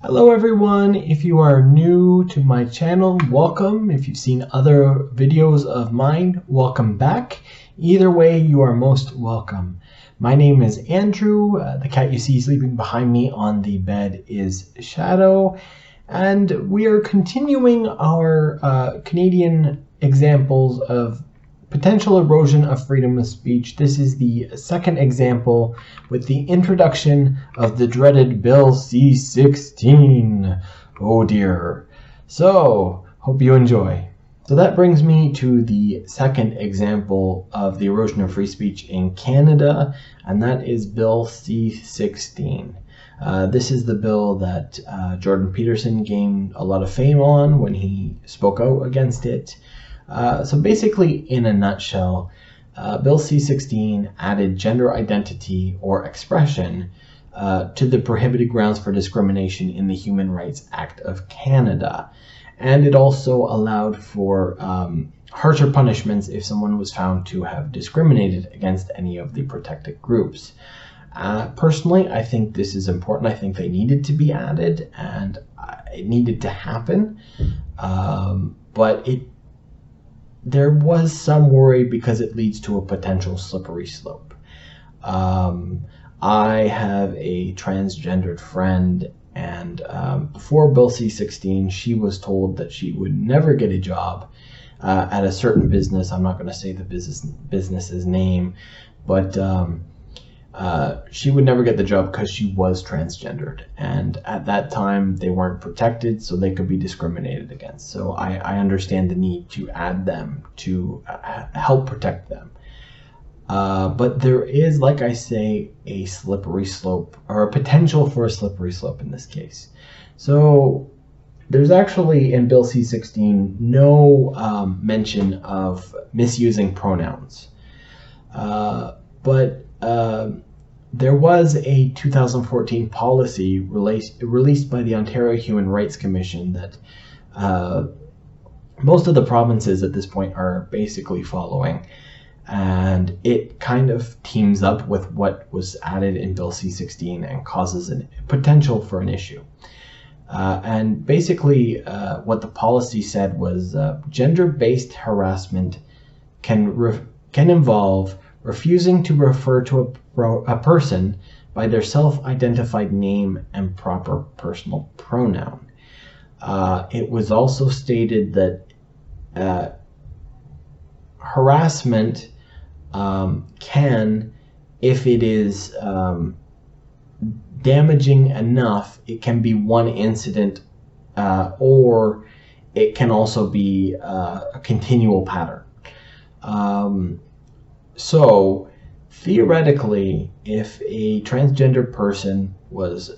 Hello everyone, if you are new to my channel, welcome. If you've seen other videos of mine, welcome back. Either way, you are most welcome. My name is Andrew. The cat you see sleeping behind me on the bed is Shadow. And we are continuing our Canadian examples of potential erosion of freedom of speech. This is the second example with the introduction of the dreaded Bill C-16. Oh dear. So, hope you enjoy. So that brings me to the second example of the erosion of free speech in Canada, and that is Bill C-16. This is the bill that Jordan Peterson gained a lot of fame on when he spoke out against it. So basically, in a nutshell, Bill C-16 added gender identity or expression to the prohibited grounds for discrimination in the Human Rights Act of Canada. And it also allowed for harsher punishments if someone was found to have discriminated against any of the protected groups. Personally, I think this is important. I think they needed to be added, and it needed to happen. But there was some worry because it leads to a potential slippery slope. I have a transgendered friend, and before Bill C-16, she was told that she would never get a job at a certain business. I'm not going to say the business's name, but she would never get the job because she was transgendered, and at that time they weren't protected, so they could be discriminated against. So I understand the need to add them to help protect them. But there is, like I say, a slippery slope, or a potential for a slippery slope in this case. So there's actually in Bill C-16 no mention of misusing pronouns, but there was a 2014 policy released by the Ontario Human Rights Commission that most of the provinces at this point are basically following, and it kind of teams up with what was added in Bill C-16 and causes a potential for an issue. And basically what the policy said was gender-based harassment can involve refusing to refer to a person by their self-identified name and proper personal pronoun. It was also stated that harassment can, if it is damaging enough, it can be one incident, or it can also be a continual pattern. So theoretically, if a transgender person was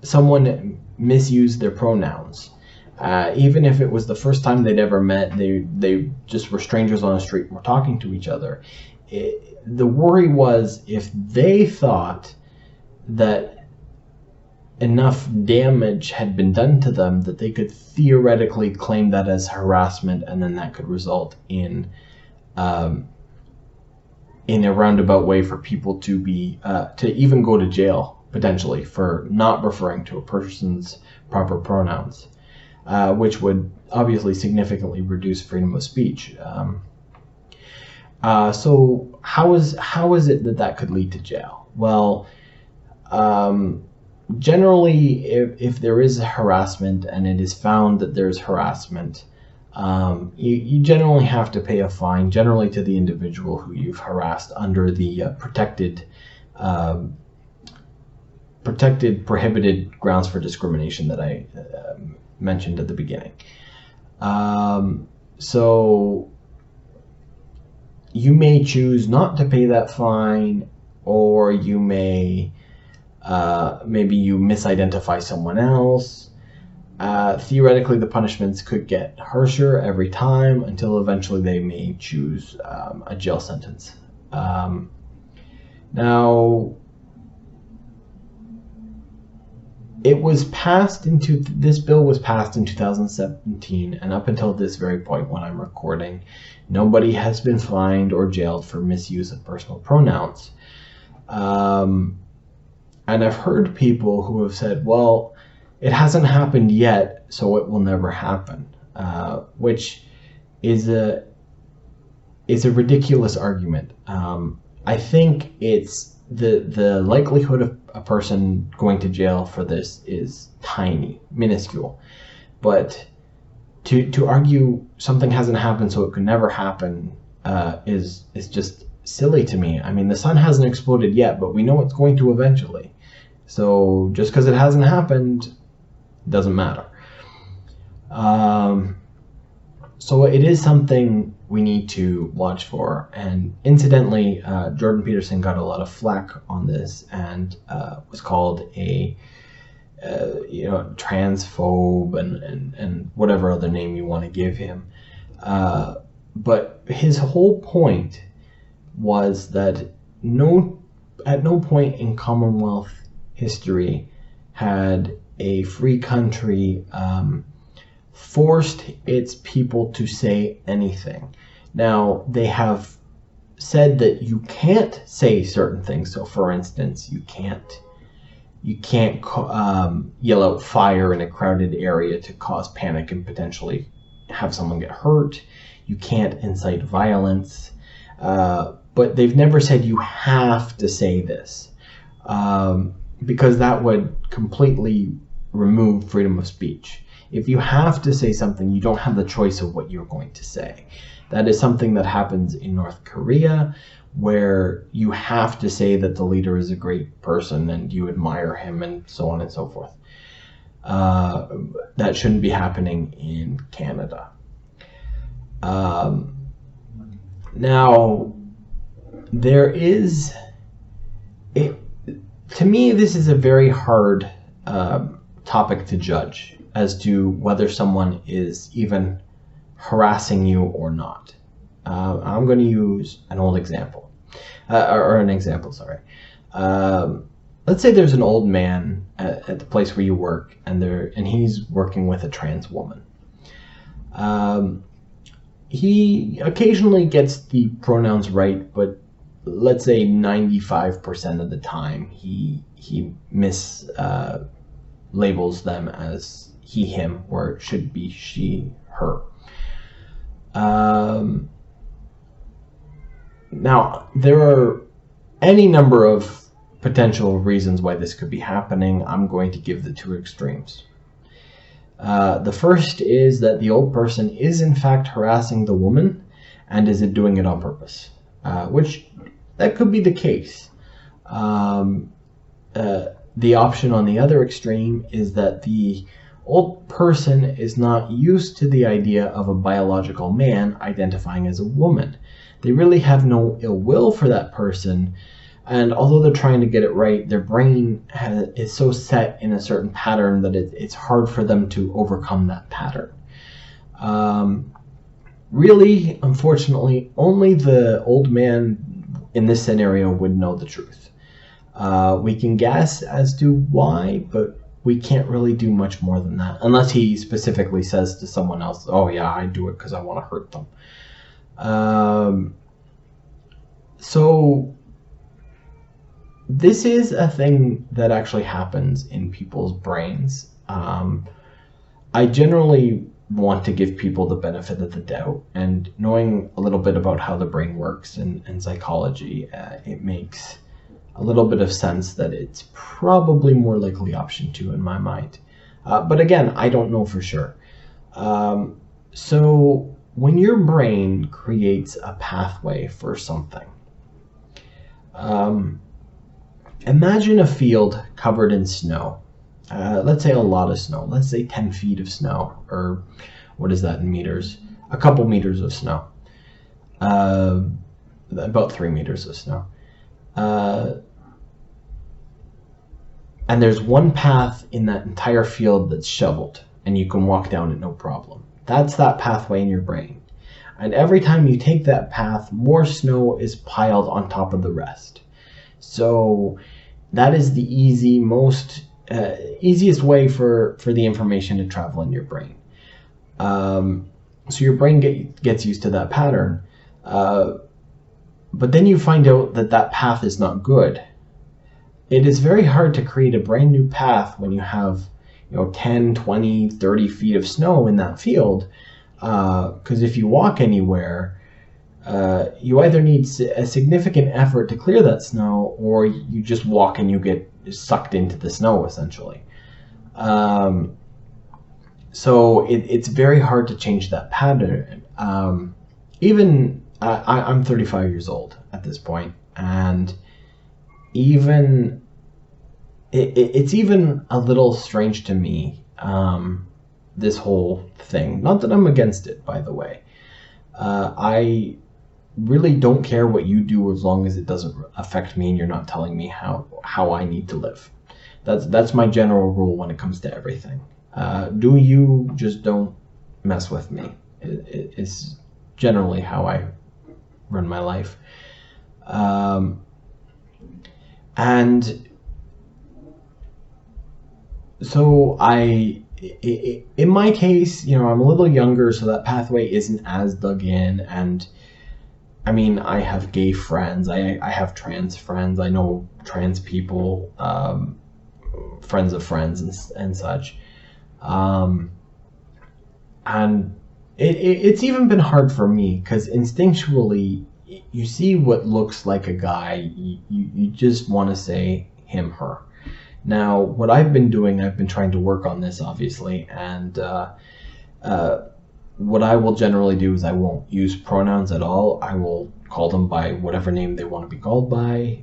someone misused their pronouns, even if it was the first time they'd ever met, they just were strangers on the street and were talking to each other. The worry was if they thought that enough damage had been done to them that they could theoretically claim that as harassment, and then that could result in a roundabout way for people to be to even go to jail potentially for not referring to a person's proper pronouns, which would obviously significantly reduce freedom of speech. So how is it that could lead to jail? Well, generally, if there is harassment and it is found that there's harassment, you generally have to pay a fine, generally to the individual who you've harassed under the prohibited grounds for discrimination that I mentioned at the beginning. So you may choose not to pay that fine, or you may maybe you misidentify someone else. Theoretically, the punishments could get harsher every time until eventually they may choose a jail sentence. Now, this bill was passed in 2017, and up until this very point when I'm recording, nobody has been fined or jailed for misuse of personal pronouns. And I've heard people who have said, well, it hasn't happened yet, so it will never happen, which is a ridiculous argument. I think it's the likelihood of a person going to jail for this is tiny, minuscule. But to argue something hasn't happened so it could never happen is just silly to me. I mean, the sun hasn't exploded yet, but we know it's going to eventually. So just because it hasn't happened doesn't matter. So it is something we need to watch for. And incidentally, Jordan Peterson got a lot of flack on this and was called a transphobe and whatever other name you want to give him. But his whole point was that at no point in Commonwealth history had a free country forced its people to say anything. Now, they have said that you can't say certain things. So, for instance, you can't yell out fire in a crowded area to cause panic and potentially have someone get hurt. You can't incite violence. But they've never said you have to say this, because that would completely remove freedom of speech. If you have to say something, you don't have the choice of what you're going to say. That is something that happens in North Korea, where you have to say that the leader is a great person and you admire him and so on and so forth. That shouldn't be happening in Canada. Now, to me, this is a very hard topic to judge as to whether someone is even harassing you or not. I'm going to use an old example, let's say there's an old man at the place where you work, and he's working with a trans woman. He occasionally gets the pronouns right, but let's say 95% of the time he mislabels them as he, him, where it should be she, her. Now, there are any number of potential reasons why this could be happening. I'm going to give the two extremes. The first is that the old person is in fact harassing the woman, and is it doing it on purpose? Which, that could be the case. The option on the other extreme is that the old person is not used to the idea of a biological man identifying as a woman. They really have no ill will for that person, and although they're trying to get it right, their brain is so set in a certain pattern that it's hard for them to overcome that pattern. Really, unfortunately, only the old man in this scenario would know the truth. We can guess as to why, but we can't really do much more than that, unless he specifically says to someone else, oh yeah, I do it because I want to hurt them. So this is a thing that actually happens in people's brains. I generally want to give people the benefit of the doubt, and knowing a little bit about how the brain works and psychology, it makes a little bit of sense that it's probably more likely option 2 in my mind. But again, I don't know for sure. So when your brain creates a pathway for something, imagine a field covered in snow. Let's say a lot of snow. Let's say 10 feet of snow, or what is that in meters? A couple meters of snow. About 3 meters of snow. And there's one path in that entire field that's shoveled, and you can walk down it no problem. That's that pathway in your brain. And every time you take that path, more snow is piled on top of the rest. So that is the easiest way for the information to travel in your brain. So your brain gets used to that pattern. But then you find out that that path is not good. it is very hard to create a brand new path when you have 10, 20, 30 feet of snow in that field, because if you walk anywhere, you either need a significant effort to clear that snow, or you just walk and you get sucked into the snow, essentially. So it's very hard to change that pattern. I'm 35 years old at this point, and even it's even a little strange to me, this whole thing. Not that I'm against it, by the way. I really don't care what you do as long as it doesn't affect me and you're not telling me how I need to live. That's my general rule when it comes to everything. Do you, just don't mess with me. It's generally how I run my life. And so in my case, I'm a little younger, so that pathway isn't as dug in. And I mean, I have gay friends, I have trans friends, I know trans people, friends of friends and such. And it's even been hard for me, because instinctually, you see what looks like a guy, you just want to say him, her. Now, what I've been doing, I've been trying to work on this, obviously, and what I will generally do is I won't use pronouns at all. I will call them by whatever name they want to be called by,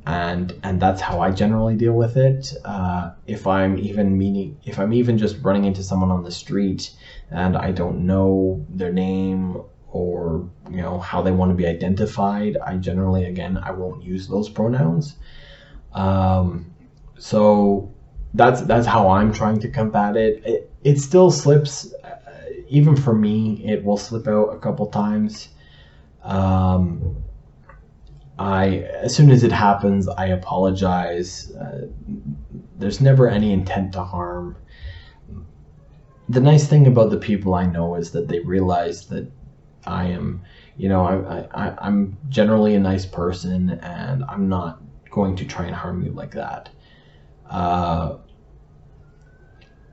and that's how I generally deal with it. If I'm even just running into someone on the street and I don't know their name or how they want to be identified, I generally, again, I won't use those pronouns. So that's how I'm trying to combat it. It still slips, even for me, it will slip out a couple times. As soon as it happens, I apologize. There's never any intent to harm. The nice thing about the people I know is that they realize that I am, I'm generally a nice person, and I'm not going to try and harm you like that.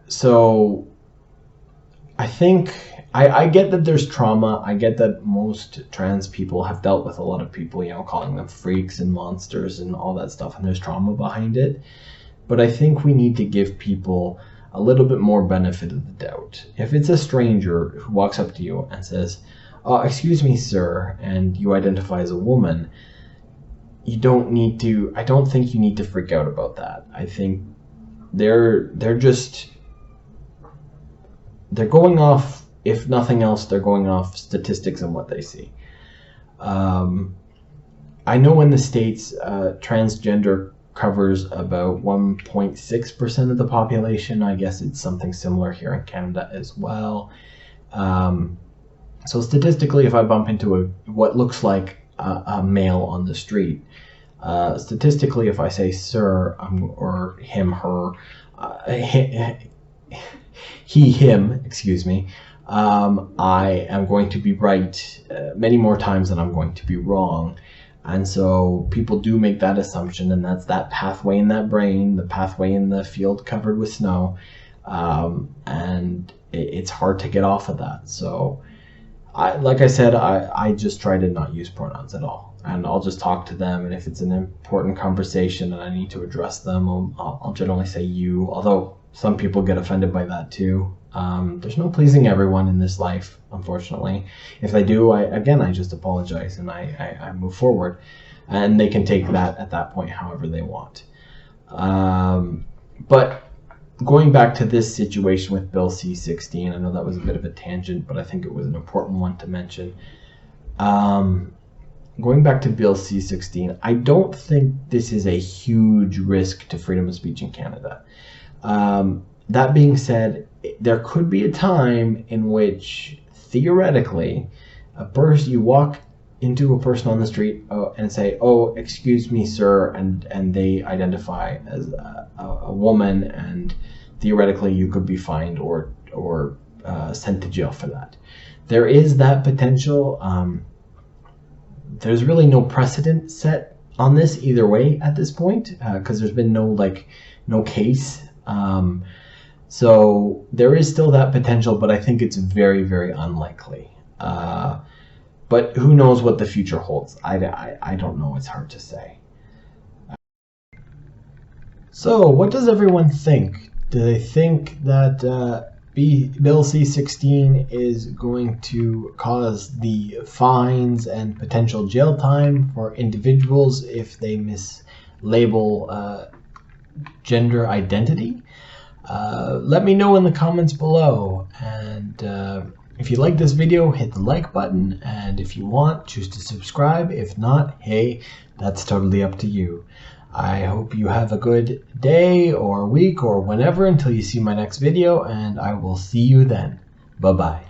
So I think I get that there's trauma. I get that most trans people have dealt with a lot of people, calling them freaks and monsters and all that stuff, and there's trauma behind it. But I think we need to give people a little bit more benefit of the doubt. If it's a stranger who walks up to you and says, "Oh, excuse me, sir," and you identify as a woman, I don't think you need to freak out about that. I think they're going off, if nothing else, they're going off statistics and what they see. I know in the States, transgender covers about 1.6% of the population. I guess it's something similar here in Canada as well. So statistically, if I bump into what looks like a male on the street, statistically, if I say sir, or him, her, he, him, excuse me, I am going to be right many more times than I'm going to be wrong. And so people do make that assumption, and that's that pathway in that brain, the pathway in the field covered with snow, and it's hard to get off of that. So like I said, I just try to not use pronouns at all, and I'll just talk to them, and if it's an important conversation and I need to address them, I'll generally say you, although some people get offended by that too. There's no pleasing everyone in this life, unfortunately. If they do, I just apologize and I move forward, and they can take that at that point however they want. But going back to this situation with Bill C-16, I know that was a bit of a tangent, but I think it was an important one to mention. Going back to Bill C-16, I don't think this is a huge risk to freedom of speech in Canada. That being said, there could be a time in which, theoretically, you walk into a person on the street and say, "Oh, excuse me, sir," and they identify as a woman, and theoretically you could be fined or sent to jail for that. There is that potential. There's really no precedent set on this either way at this point, because there's been no case. So there is still that potential, but I think it's very, very unlikely. But who knows what the future holds? I don't know. It's hard to say. So what does everyone think? Do they think that Bill C-16 is going to cause the fines and potential jail time for individuals if they mislabel gender identity? Let me know in the comments below, and if you like this video, hit the like button, and if you want, choose to subscribe. If not, hey, that's totally up to you. I hope you have a good day or week or whenever until you see my next video, and I will see you then. Bye-bye.